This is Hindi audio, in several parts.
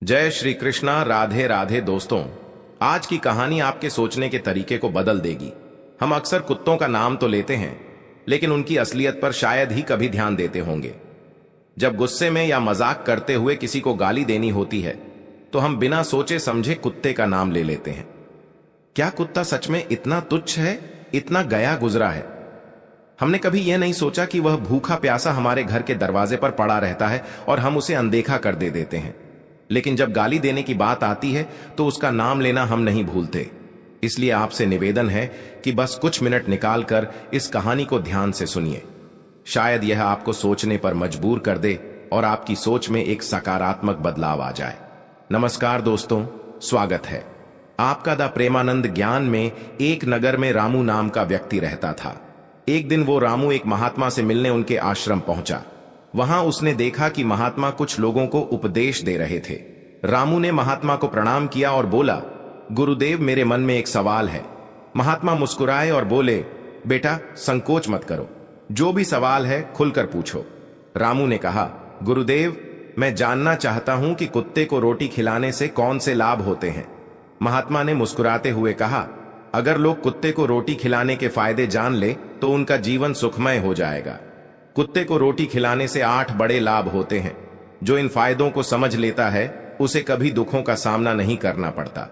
जय श्री कृष्णा। राधे राधे दोस्तों, आज की कहानी आपके सोचने के तरीके को बदल देगी। हम अक्सर कुत्तों का नाम तो लेते हैं, लेकिन उनकी असलियत पर शायद ही कभी ध्यान देते होंगे। जब गुस्से में या मजाक करते हुए किसी को गाली देनी होती है तो हम बिना सोचे समझे कुत्ते का नाम ले लेते हैं। क्या कुत्ता सच में इतना तुच्छ है, इतना गया गुजरा है? हमने कभी यह नहीं सोचा कि वह भूखा प्यासा हमारे घर के दरवाजे पर पड़ा रहता है और हम उसे अनदेखा कर देते हैं। लेकिन जब गाली देने की बात आती है तो उसका नाम लेना हम नहीं भूलते। इसलिए आपसे निवेदन है कि बस कुछ मिनट निकालकर इस कहानी को ध्यान से सुनिए। शायद यह आपको सोचने पर मजबूर कर दे और आपकी सोच में एक सकारात्मक बदलाव आ जाए। नमस्कार दोस्तों, स्वागत है आपका द प्रेमानंद ज्ञान में। एक नगर में रामू नाम का व्यक्ति रहता था। एक दिन वो रामू एक महात्मा से मिलने उनके आश्रम पहुंचा। वहां उसने देखा कि महात्मा कुछ लोगों को उपदेश दे रहे थे। रामू ने महात्मा को प्रणाम किया और बोला, गुरुदेव, मेरे मन में एक सवाल है। महात्मा मुस्कुराए और बोले, बेटा संकोच मत करो, जो भी सवाल है खुलकर पूछो। रामू ने कहा, गुरुदेव, मैं जानना चाहता हूं कि कुत्ते को रोटी खिलाने से कौन से लाभ होते हैं। महात्मा ने मुस्कुराते हुए कहा, अगर लोग कुत्ते को रोटी खिलाने के फायदे जान ले तो उनका जीवन सुखमय हो जाएगा। कुत्ते को रोटी खिलाने से 8 बड़े लाभ होते हैं। जो इन फायदों को समझ लेता है उसे कभी दुखों का सामना नहीं करना पड़ता।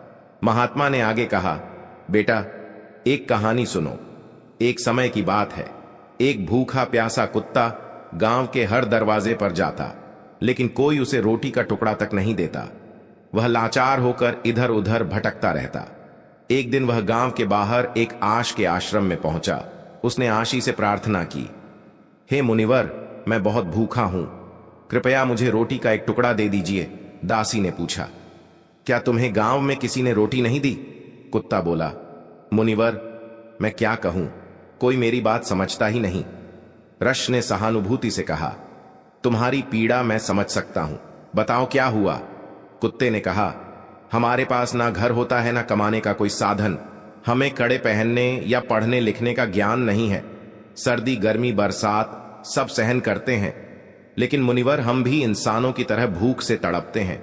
महात्मा ने आगे कहा, बेटा एक कहानी सुनो। एक समय की बात है, एक भूखा प्यासा कुत्ता गांव के हर दरवाजे पर जाता, लेकिन कोई उसे रोटी का टुकड़ा तक नहीं देता। वह लाचार होकर इधर उधर भटकता रहता। एक दिन वह गांव के बाहर एक आश के आश्रम में पहुंचा। उसने आशी से प्रार्थना की, हे मुनिवर, मैं बहुत भूखा हूं, कृपया मुझे रोटी का एक टुकड़ा दे दीजिए। दासी ने पूछा, क्या तुम्हें गांव में किसी ने रोटी नहीं दी? कुत्ता बोला, मुनिवर, मैं क्या कहूं, कोई मेरी बात समझता ही नहीं। रश ने सहानुभूति से कहा, तुम्हारी पीड़ा मैं समझ सकता हूं, बताओ क्या हुआ? कुत्ते ने कहा, हमारे पास ना घर होता है ना कमाने का कोई साधन। हमें कड़े पहनने या पढ़ने लिखने का ज्ञान नहीं है। सर्दी गर्मी बरसात सब सहन करते हैं, लेकिन मुनिवर हम भी इंसानों की तरह भूख से तड़पते हैं,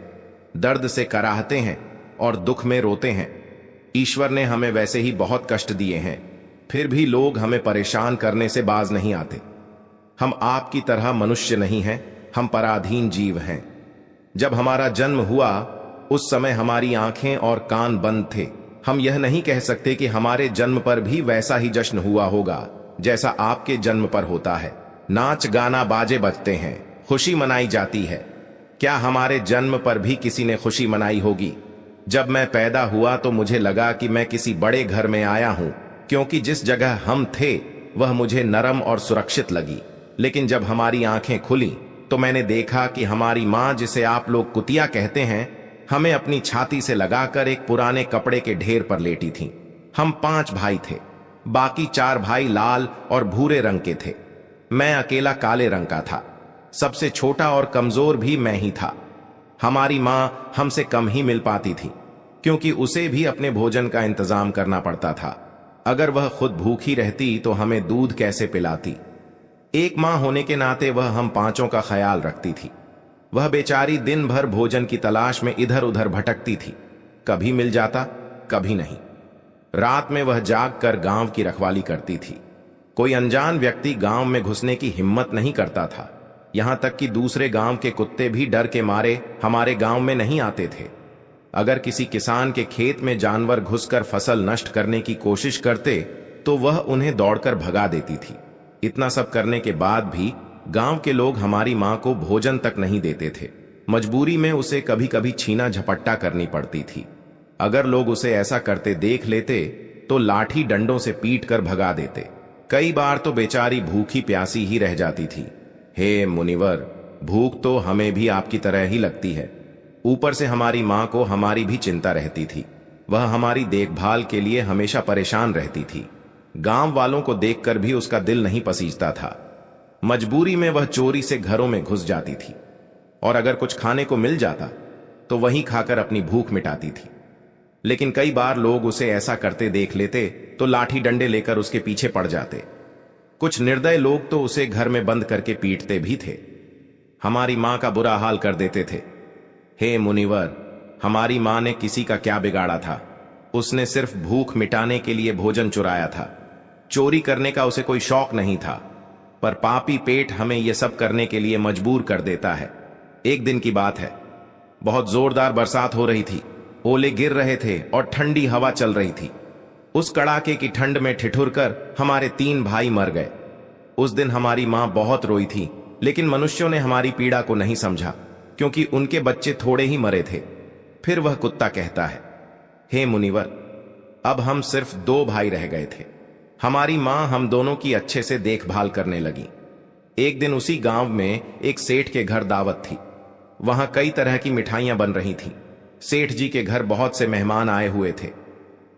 दर्द से कराहते हैं और दुख में रोते हैं। ईश्वर ने हमें वैसे ही बहुत कष्ट दिए हैं, फिर भी लोग हमें परेशान करने से बाज नहीं आते। हम आपकी तरह मनुष्य नहीं हैं, हम पराधीन जीव हैं। जब हमारा जन्म हुआ उस समय हमारी आंखें और कान बंद थे। हम यह नहीं कह सकते कि हमारे जन्म पर भी वैसा ही जश्न हुआ होगा जैसा आपके जन्म पर होता है। नाच गाना बाजे बजते हैं, खुशी मनाई जाती है। क्या हमारे जन्म पर भी किसी ने खुशी मनाई होगी? जब मैं पैदा हुआ तो मुझे लगा कि मैं किसी बड़े घर में आया हूं, क्योंकि जिस जगह हम थे वह मुझे नरम और सुरक्षित लगी। लेकिन जब हमारी आंखें खुली तो मैंने देखा कि हमारी मां, जिसे आप लोग कुतिया कहते हैं, हमें अपनी छाती से लगाकर एक पुराने कपड़े के ढेर पर लेटी थी। हम 5 भाई थे, बाकी 4 भाई लाल और भूरे रंग के थे। मैं अकेला काले रंग का था। सबसे छोटा और कमजोर भी मैं ही था। हमारी मां हमसे कम ही मिल पाती थी, क्योंकि उसे भी अपने भोजन का इंतजाम करना पड़ता था। अगर वह खुद भूखी रहती तो हमें दूध कैसे पिलाती? एक मां होने के नाते वह हम 5 का ख्याल रखती थी। वह बेचारी दिन भर भोजन की तलाश में इधर उधर भटकती थी, कभी मिल जाता कभी नहीं। रात में वह जाग कर गांव की रखवाली करती थी। कोई अनजान व्यक्ति गांव में घुसने की हिम्मत नहीं करता था। यहां तक कि दूसरे गांव के कुत्ते भी डर के मारे हमारे गांव में नहीं आते थे। अगर किसी किसान के खेत में जानवर घुसकर फसल नष्ट करने की कोशिश करते तो वह उन्हें दौड़कर भगा देती थी। इतना सब करने के बाद भी गांव के लोग हमारी मां को भोजन तक नहीं देते थे। मजबूरी में उसे कभी कभी छीना झपट्टा करनी पड़ती थी। अगर लोग उसे ऐसा करते देख लेते तो लाठी डंडों से पीट कर भगा देते। कई बार तो बेचारी भूखी प्यासी ही रह जाती थी। हे मुनिवर, भूख तो हमें भी आपकी तरह ही लगती है। ऊपर से हमारी मां को हमारी भी चिंता रहती थी। वह हमारी देखभाल के लिए हमेशा परेशान रहती थी। गांव वालों को देखकर भी उसका दिल नहीं पसीजता था। मजबूरी में वह चोरी से घरों में घुस जाती थी, और अगर कुछ खाने को मिल जाता तो वहीं खाकर अपनी भूख मिटाती थी। लेकिन कई बार लोग उसे ऐसा करते देख लेते तो लाठी डंडे लेकर उसके पीछे पड़ जाते। कुछ निर्दय लोग तो उसे घर में बंद करके पीटते भी थे। हमारी मां का बुरा हाल कर देते थे। हे मुनिवर, हमारी मां ने किसी का क्या बिगाड़ा था। उसने सिर्फ भूख मिटाने के लिए भोजन चुराया था। चोरी करने का उसे कोई शौक नहीं था, पर पापी पेट हमें यह सब करने के लिए मजबूर कर देता है। एक दिन की बात है, बहुत जोरदार बरसात हो रही थी। ओले गिर रहे थे और ठंडी हवा चल रही थी। उस कड़ाके की ठंड में ठिठुर कर हमारे 3 भाई मर गए। उस दिन हमारी मां बहुत रोई थी, लेकिन मनुष्यों ने हमारी पीड़ा को नहीं समझा, क्योंकि उनके बच्चे थोड़े ही मरे थे। फिर वह कुत्ता कहता है, हे मुनिवर, अब हम सिर्फ 2 भाई रह गए थे। हमारी मां हम दोनों की अच्छे से देखभाल करने लगी। एक दिन उसी गांव में एक सेठ के घर दावत थी। वहां कई तरह की मिठाइयां बन रही थीं। सेठ जी के घर बहुत से मेहमान आए हुए थे।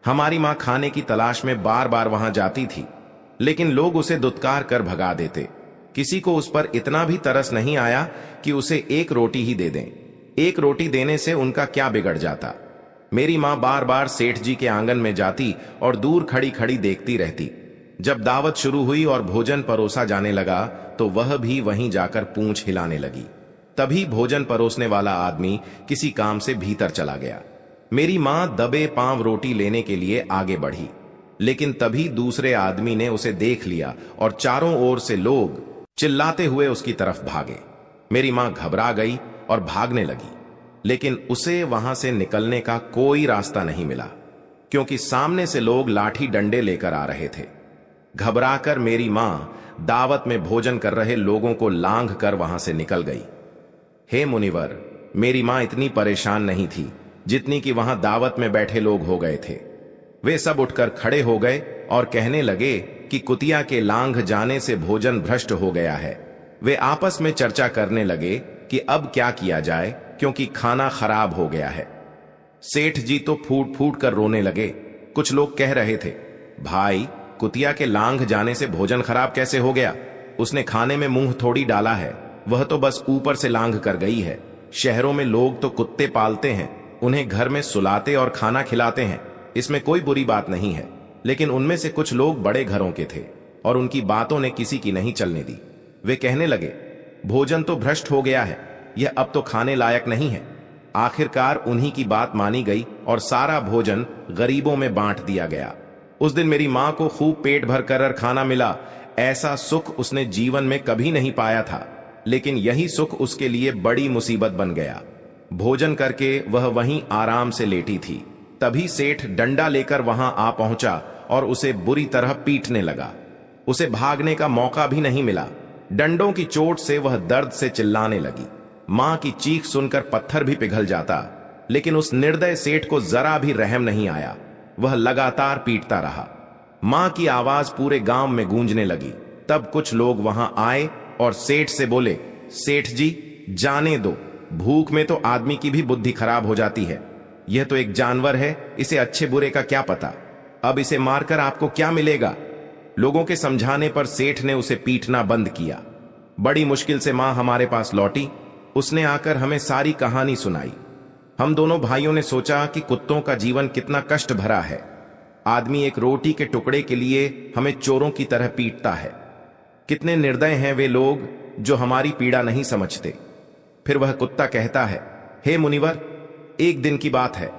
हमारी मां खाने की तलाश में बार बार वहां जाती थी, लेकिन लोग उसे दुत्कार कर भगा देते। किसी को उस पर इतना भी तरस नहीं आया कि उसे 1 रोटी ही दे दें। 1 रोटी देने से उनका क्या बिगड़ जाता। मेरी मां बार बार सेठ जी के आंगन में जाती और दूर खड़ी खड़ी देखती रहती। जब दावत शुरू हुई और भोजन परोसा जाने लगा, तो वह भी वहीं जाकर पूंछ हिलाने लगी। तभी भोजन परोसने वाला आदमी किसी काम से भीतर चला गया। मेरी मां दबे पांव रोटी लेने के लिए आगे बढ़ी, लेकिन तभी दूसरे आदमी ने उसे देख लिया और चारों ओर से लोग चिल्लाते हुए उसकी तरफ भागे। मेरी मां घबरा गई और भागने लगी, लेकिन उसे वहां से निकलने का कोई रास्ता नहीं मिला, क्योंकि सामने से लोग लाठी डंडे लेकर आ रहे थे। घबराकर मेरी मां दावत में भोजन कर रहे लोगों को लांघ कर वहां से निकल गई। हे मुनिवर, मेरी मां इतनी परेशान नहीं थी जितनी कि वहां दावत में बैठे लोग हो गए थे। वे सब उठकर खड़े हो गए और कहने लगे कि कुतिया के लांघ जाने से भोजन भ्रष्ट हो गया है। वे आपस में चर्चा करने लगे कि अब क्या किया जाए, क्योंकि खाना खराब हो गया है। सेठ जी तो फूट फूट कर रोने लगे। कुछ लोग कह रहे थे, भाई, कुतिया के लांघ जाने से भोजन खराब कैसे हो गया? उसने खाने में मुंह थोड़ी डाला है, वह तो बस ऊपर से लांघ कर गई है। शहरों में लोग तो कुत्ते पालते हैं, उन्हें घर में सुलाते और खाना खिलाते हैं, इसमें कोई बुरी बात नहीं है। लेकिन उनमें से कुछ लोग बड़े घरों के थे और उनकी बातों ने किसी की नहीं चलने दी। वे कहने लगे, भोजन तो भ्रष्ट हो गया है, यह अब तो खाने लायक नहीं है। आखिरकार उन्हीं की बात मानी गई और सारा भोजन गरीबों में बांट दिया गया। उस दिन मेरी मां को खूब पेट भर कर खाना मिला। ऐसा सुख उसने जीवन में कभी नहीं पाया था, लेकिन यही सुख उसके लिए बड़ी मुसीबत बन गया। भोजन करके वह वहीं आराम से लेटी थी। तभी सेठ डंडा लेकर वहां आ पहुंचा और उसे बुरी तरह पीटने लगा। उसे भागने का मौका भी नहीं मिला। डंडों की चोट से वह दर्द से चिल्लाने लगी। मां की चीख सुनकर पत्थर भी पिघल जाता, लेकिन उस निर्दय सेठ को जरा भी रहम नहीं आया। वह लगातार पीटता रहा। मां की आवाज पूरे गांव में गूंजने लगी। तब कुछ लोग वहां आए और सेठ से बोले, सेठ जी, जाने दो, भूख में तो आदमी की भी बुद्धि खराब हो जाती है। यह तो एक जानवर है, इसे अच्छे बुरे का क्या पता। अब इसे मारकर आपको क्या मिलेगा? लोगों के समझाने पर सेठ ने उसे पीटना बंद किया। बड़ी मुश्किल से मां हमारे पास लौटी। उसने आकर हमें सारी कहानी सुनाई। हम दोनों भाइयों ने सोचा कि कुत्तों का जीवन कितना कष्ट भरा है। आदमी एक रोटी के टुकड़े के लिए हमें चोरों की तरह पीटता है। कितने निर्दय हैं वे लोग जो हमारी पीड़ा नहीं समझते। फिर वह कुत्ता कहता है, हे मुनिवर, एक दिन की बात है।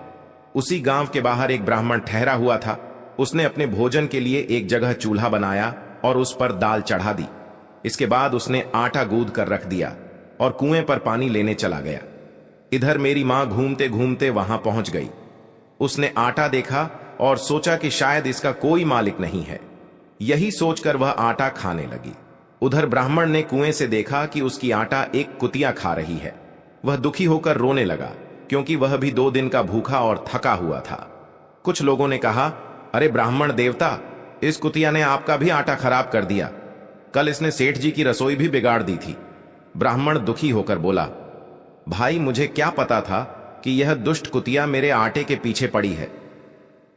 उसी गांव के बाहर एक ब्राह्मण ठहरा हुआ था। उसने अपने भोजन के लिए एक जगह चूल्हा बनाया और उस पर दाल चढ़ा दी। इसके बाद उसने आटा गूंद कर रख दिया और कुएं पर पानी लेने चला गया। इधर मेरी मां घूमते घूमते वहां पहुंच गई। उसने आटा देखा और सोचा कि शायद इसका कोई मालिक नहीं है। यही सोचकर वह आटा खाने लगी। उधर ब्राह्मण ने कुएं से देखा कि उसकी आटा एक कुतिया खा रही है। वह दुखी होकर रोने लगा, क्योंकि वह भी 2 दिन का भूखा और थका हुआ था। कुछ लोगों ने कहा, अरे ब्राह्मण देवता, इस कुतिया ने आपका भी आटा खराब कर दिया। कल इसने सेठ जी की रसोई भी बिगाड़ दी थी। ब्राह्मण दुखी होकर बोला, भाई, मुझे क्या पता था कि यह दुष्ट कुतिया मेरे आटे के पीछे पड़ी है।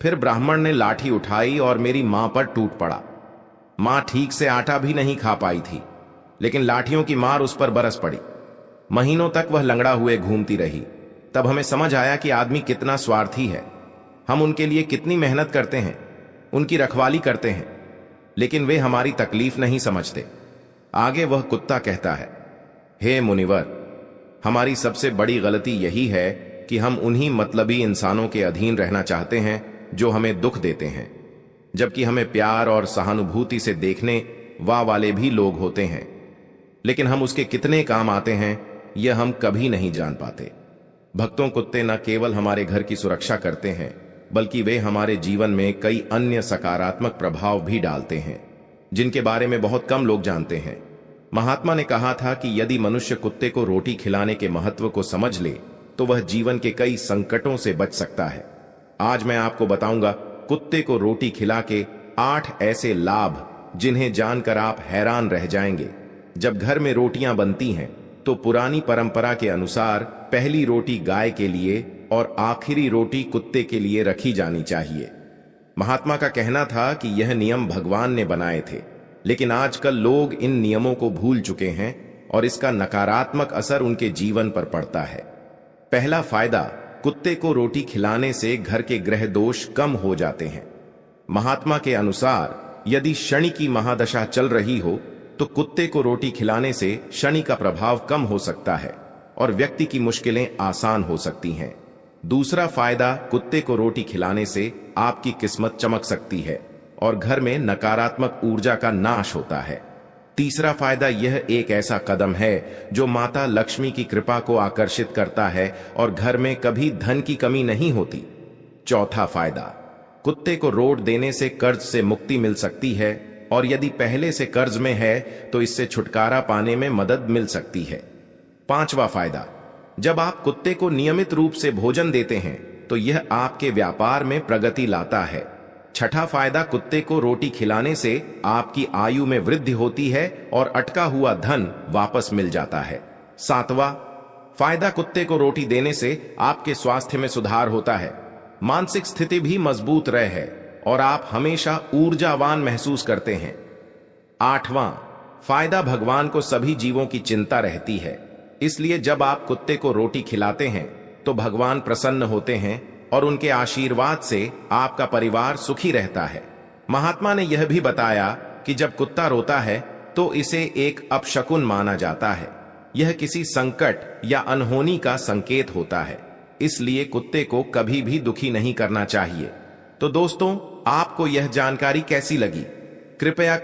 फिर ब्राह्मण ने लाठी उठाई और मेरी मां पर टूट पड़ा। मां ठीक से आटा भी नहीं खा पाई थी, लेकिन लाठियों की मार उस पर बरस पड़ी। महीनों तक वह लंगड़ा हुए घूमती रही। तब हमें समझ आया कि आदमी कितना स्वार्थी है। हम उनके लिए कितनी मेहनत करते हैं, उनकी रखवाली करते हैं, लेकिन वे हमारी तकलीफ नहीं समझते। आगे वह कुत्ता कहता है, हे मुनिवर, हमारी सबसे बड़ी गलती यही है कि हम उन्हीं मतलबी इंसानों के अधीन रहना चाहते हैं जो हमें दुख देते हैं, जबकि हमें प्यार और सहानुभूति से देखने वाले भी लोग होते हैं, लेकिन हम उसके कितने काम आते हैं यह हम कभी नहीं जान पाते। भक्तों कुत्ते न केवल हमारे घर की सुरक्षा करते हैं, बल्कि वे हमारे जीवन में कई अन्य सकारात्मक प्रभाव भी डालते हैं जिनके बारे में बहुत कम लोग जानते हैं। महात्मा ने कहा था कि यदि मनुष्य कुत्ते को रोटी खिलाने के महत्व को समझ ले तो वह जीवन के कई संकटों से बच सकता है। आज मैं आपको बताऊंगा कुत्ते को रोटी खिला के 8 ऐसे लाभ जिन्हें जानकर आप हैरान रह जाएंगे। जब घर में रोटियां बनती हैं तो पुरानी परंपरा के अनुसार पहली रोटी गाय के लिए और आखिरी रोटी कुत्ते के लिए रखी जानी चाहिए। महात्मा का कहना था कि यह नियम भगवान ने बनाए थे, लेकिन आजकल लोग इन नियमों को भूल चुके हैं और इसका नकारात्मक असर उनके जीवन पर पड़ता है। पहला फायदा, कुत्ते को रोटी खिलाने से घर के ग्रह दोष कम हो जाते हैं। महात्मा के अनुसार यदि शनि की महादशा चल रही हो तो कुत्ते को रोटी खिलाने से शनि का प्रभाव कम हो सकता है और व्यक्ति की मुश्किलें आसान हो सकती हैं। दूसरा फायदा, कुत्ते को रोटी खिलाने से आपकी किस्मत चमक सकती है और घर में नकारात्मक ऊर्जा का नाश होता है। तीसरा फायदा, यह एक ऐसा कदम है जो माता लक्ष्मी की कृपा को आकर्षित करता है और घर में कभी धन की कमी नहीं होती। चौथा फायदा, कुत्ते को रोट देने से कर्ज से मुक्ति मिल सकती है और यदि पहले से कर्ज में है तो इससे छुटकारा पाने में मदद मिल सकती है। पांचवा फायदा, जब आप कुत्ते को नियमित रूप से भोजन देते हैं तो यह आपके व्यापार में प्रगति लाता है। छठा फायदा, कुत्ते को रोटी खिलाने से आपकी आयु में वृद्धि होती है और अटका हुआ धन वापस मिल जाता है। सातवां फायदा, कुत्ते को रोटी देने से आपके स्वास्थ्य में सुधार होता है, मानसिक स्थिति भी मजबूत रहे और आप हमेशा ऊर्जावान महसूस करते हैं। आठवां फायदा, भगवान को सभी जीवों की चिंता रहती है, इसलिए जब आप कुत्ते को रोटी खिलाते हैं तो भगवान प्रसन्न होते हैं और उनके आशीर्वाद से आपका परिवार सुखी रहता है। महात्मा ने यह भी बताया कि जब कुत्ता रोता है तो इसे एक अपशकुन माना जाता है। यह किसी संकट या अनहोनी का संकेत होता है, इसलिए कुत्ते को कभी भी दुखी नहीं करना चाहिए। तो दोस्तों, आपको यह जानकारी कैसी लगी? कृपया